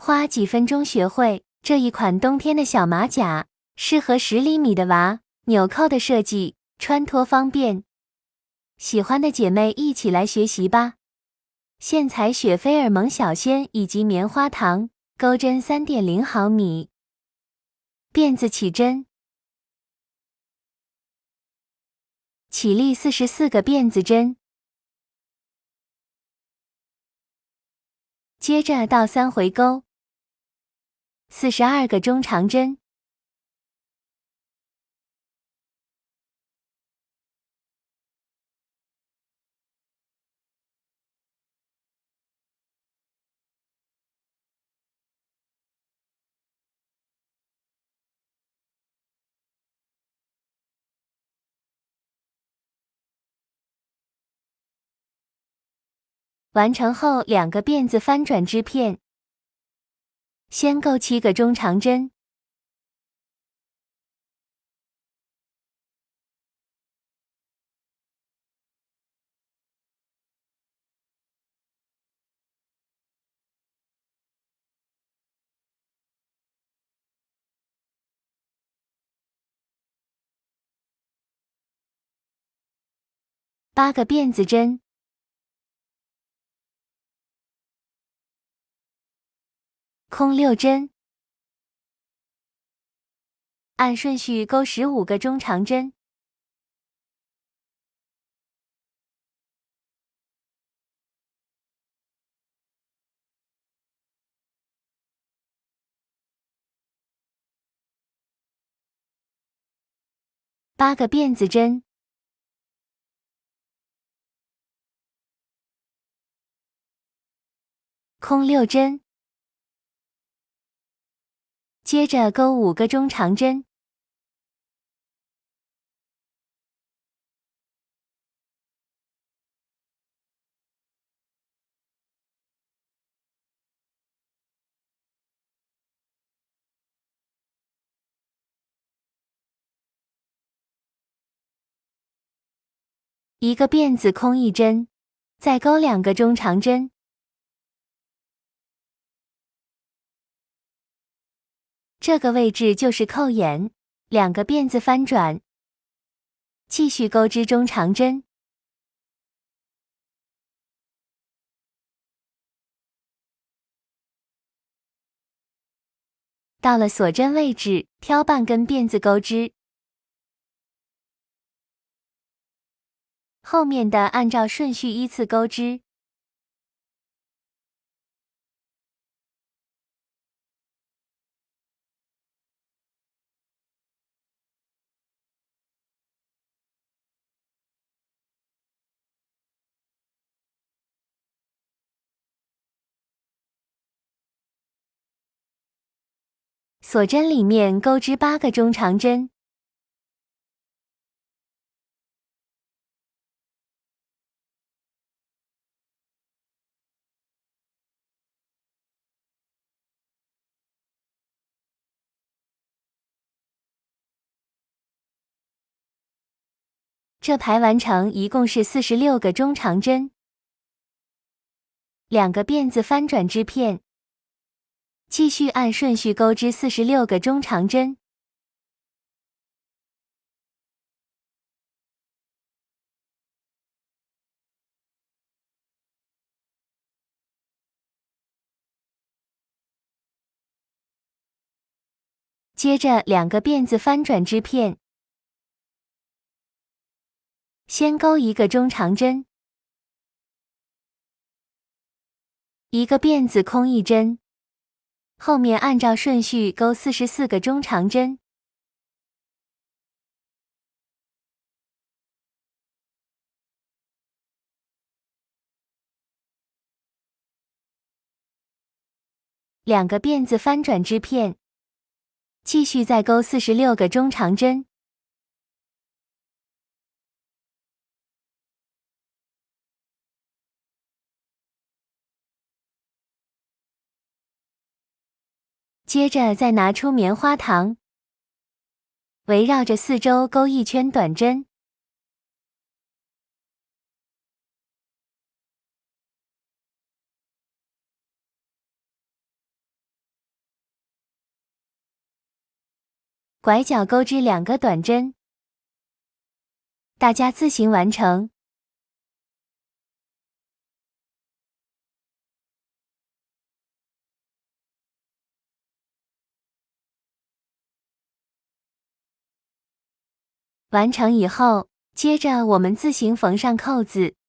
花几分钟学会这一款冬天的小马甲，适合10厘米的娃，纽扣的设计，穿脱方便。喜欢的姐妹一起来学习吧！现采雪菲尔蒙小纤以及棉花糖，钩针3.0毫米。辫子起针，起立44个辫子针，接着倒3回钩，42个中长针，完成后2个辫子翻转织片，先钩7个中长针，8个辫子针，空6针，按顺序钩15个中长针，8个辫子针，空6针，接着钩5个中长针，一个辫子空1针，再钩2个中长针，这个位置就是扣眼，2个辫子翻转，继续钩织中长针，到了锁针位置，挑半根辫子钩织，后面的按照顺序依次钩织。锁针里面钩织8个中长针，这排完成一共是46个中长针，2个辫子翻转织片，继续按顺序钩织46个中长针，接着2个辫子翻转织片，先钩1个中长针，一个辫子空1针，后面按照顺序钩44个中长针，2个辫子翻转织片，继续再钩46个中长针，接着再拿出棉花糖，围绕着四周钩1圈短针，拐角钩织2个短针，大家自行完成。完成以后，接着我们自行缝上扣子。